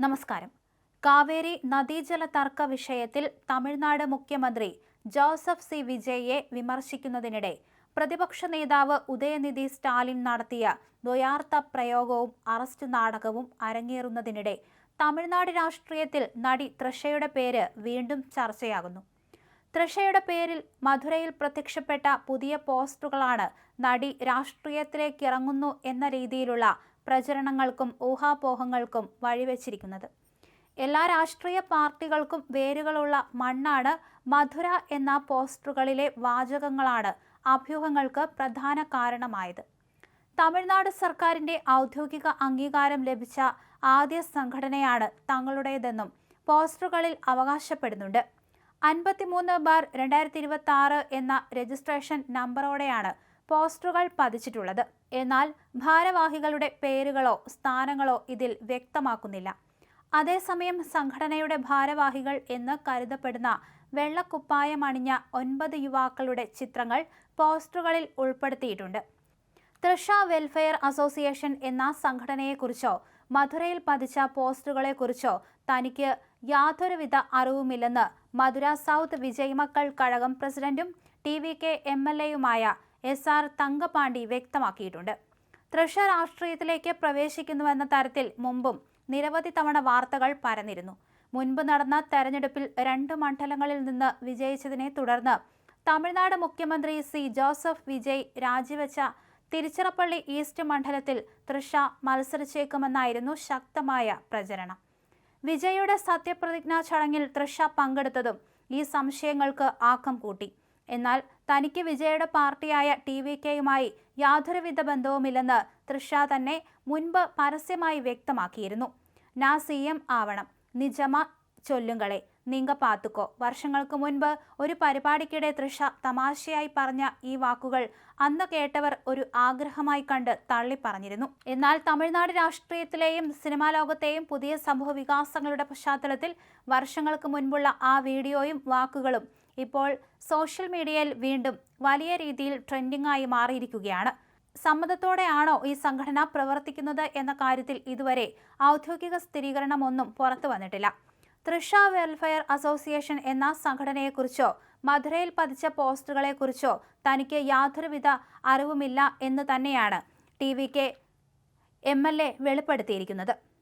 നമസ്കാരം. കാവേരി നദീജല തർക്ക വിഷയത്തിൽ തമിഴ്നാട് മുഖ്യമന്ത്രി ജോസഫ് സി വിജയെ വിമർശിക്കുന്നതിനിടെ പ്രതിപക്ഷ നേതാവ് ഉദയനിധി സ്റ്റാലിൻ നടത്തിയ ദ്വയാർത്ഥ പ്രയോഗവും അറസ്റ്റ് നാടകവും അരങ്ങേറുന്നതിനിടെ തമിഴ്നാട് രാഷ്ട്രീയത്തിൽ നടി തൃഷയുടെ പേര് വീണ്ടും ചർച്ചയാകുന്നു. തൃഷയുടെ പേരിൽ മധുരയിൽ പ്രത്യക്ഷപ്പെട്ട പുതിയ പോസ്റ്ററുകളാണ് നടി രാഷ്ട്രീയത്തിലേക്കിറങ്ങുന്നു എന്ന രീതിയിലുള്ള പ്രചരണങ്ങൾക്കും ഊഹാപോഹങ്ങൾക്കും വഴിവെച്ചിരിക്കുന്നത്. എല്ലാ രാഷ്ട്രീയ പാർട്ടികൾക്കും വേരുകളുള്ള മണ്ണാണ് മധുര എന്ന പോസ്റ്ററുകളിലെ വാചകങ്ങളാണ് അഭ്യൂഹങ്ങൾക്ക് പ്രധാന കാരണമായത്. തമിഴ്നാട് സർക്കാരിന്റെ ഔദ്യോഗിക അംഗീകാരം ലഭിച്ച ആദ്യ സംഘടനയാണ് തങ്ങളുടേതെന്നും പോസ്റ്ററുകളിൽ അവകാശപ്പെടുന്നുണ്ട്. 53/2026 എന്ന രജിസ്ട്രേഷൻ നമ്പറോടെയാണ് പോസ്റ്ററുകൾ പതിച്ചിട്ടുള്ളത്. എന്നാൽ ഭാരവാഹികളുടെ പേരുകളോ സ്ഥാനങ്ങളോ ഇതിൽ വ്യക്തമാക്കുന്നില്ല. അതേസമയം സംഘടനയുടെ ഭാരവാഹികൾ എന്ന് കരുതപ്പെടുന്ന വെള്ളക്കുപ്പായമണിഞ്ഞ 9 യുവാക്കളുടെ ചിത്രങ്ങൾ പോസ്റ്ററുകളിൽ ഉൾപ്പെടുത്തിയിട്ടുണ്ട്. തൃഷ വെൽഫെയർ അസോസിയേഷൻ എന്ന സംഘടനയെക്കുറിച്ചോ മധുരയിൽ പതിച്ച പോസ്റ്ററുകളെക്കുറിച്ചോ തനിക്ക് യാതൊരുവിധ അറിവുമില്ലെന്ന് മധുര സൗത്ത് വിജയ് മക്കൾ കഴകം പ്രസിഡന്റും TVK MLAയുമായ SR തങ്കപാണ്ടി വ്യക്തമാക്കിയിട്ടുണ്ട്. തൃഷ രാഷ്ട്രീയത്തിലേക്ക് പ്രവേശിക്കുന്നുവെന്ന തരത്തിൽ മുമ്പും നിരവധി തവണ വാർത്തകൾ പരന്നിരുന്നു. മുൻപ് നടന്ന തെരഞ്ഞെടുപ്പിൽ 2 മണ്ഡലങ്ങളിൽ നിന്ന് വിജയിച്ചതിനെ തുടർന്ന് തമിഴ്നാട് മുഖ്യമന്ത്രി C ജോസഫ് വിജയ് രാജിവെച്ച തിരുച്ചിറപ്പള്ളി ഈസ്റ്റ് മണ്ഡലത്തിൽ തൃഷ മത്സരിച്ചേക്കുമെന്നായിരുന്നു ശക്തമായ പ്രചരണം. വിജയുടെ സത്യപ്രതിജ്ഞാ ചടങ്ങിൽ തൃഷ പങ്കെടുത്തതും ഈ സംശയങ്ങൾക്ക് ആക്കം കൂട്ടി. എന്നാൽ തനിക്ക് വിജയുടെ പാർട്ടിയായ TVKയുമായി യാതൊരുവിധ ബന്ധവുമില്ലെന്ന് തൃഷ തന്നെ മുൻപ് പരസ്യമായി വ്യക്തമാക്കിയിരുന്നു. നാ CM ആവണം, നിജമ ചൊല്ലുങ്ങളെ, നീങ്ക പാത്തുക്കോ. വർഷങ്ങൾക്ക് മുൻപ് ഒരു പരിപാടിക്കിടെ തൃഷ തമാശയായി പറഞ്ഞ ഈ വാക്കുകൾ അന്ന് കേട്ടവർ ഒരു ആഗ്രഹമായി കണ്ട് തള്ളിപ്പറഞ്ഞിരുന്നു. എന്നാൽ തമിഴ്നാട് രാഷ്ട്രീയത്തിലെയും സിനിമാ ലോകത്തെയും പുതിയ സംഭവ വികാസങ്ങളുടെ പശ്ചാത്തലത്തിൽ വർഷങ്ങൾക്ക് മുൻപുള്ള ആ വീഡിയോയും വാക്കുകളും ഇപ്പോൾ സോഷ്യൽ മീഡിയയിൽ വീണ്ടും വലിയ രീതിയിൽ ട്രെൻഡിംഗ് ആയി മാറിയിരിക്കുകയാണ്. സമ്മതത്തോടെയാണോ ഈ സംഘടന പ്രവർത്തിക്കുന്നത് എന്ന കാര്യത്തിൽ ഇതുവരെ ഔദ്യോഗിക സ്ഥിരീകരണമൊന്നും പുറത്തു വന്നിട്ടില്ല. തൃഷ വെൽഫെയർ അസോസിയേഷൻ എന്ന സംഘടനയെക്കുറിച്ചോ മധുരയിൽ പതിച്ച പോസ്റ്ററുകളെക്കുറിച്ചോ തനിക്ക് യാതൊരുവിധ അറിവുമില്ല എന്ന് തന്നെയാണ് TVK MLA വെളിപ്പെടുത്തിയിരിക്കുന്നത്.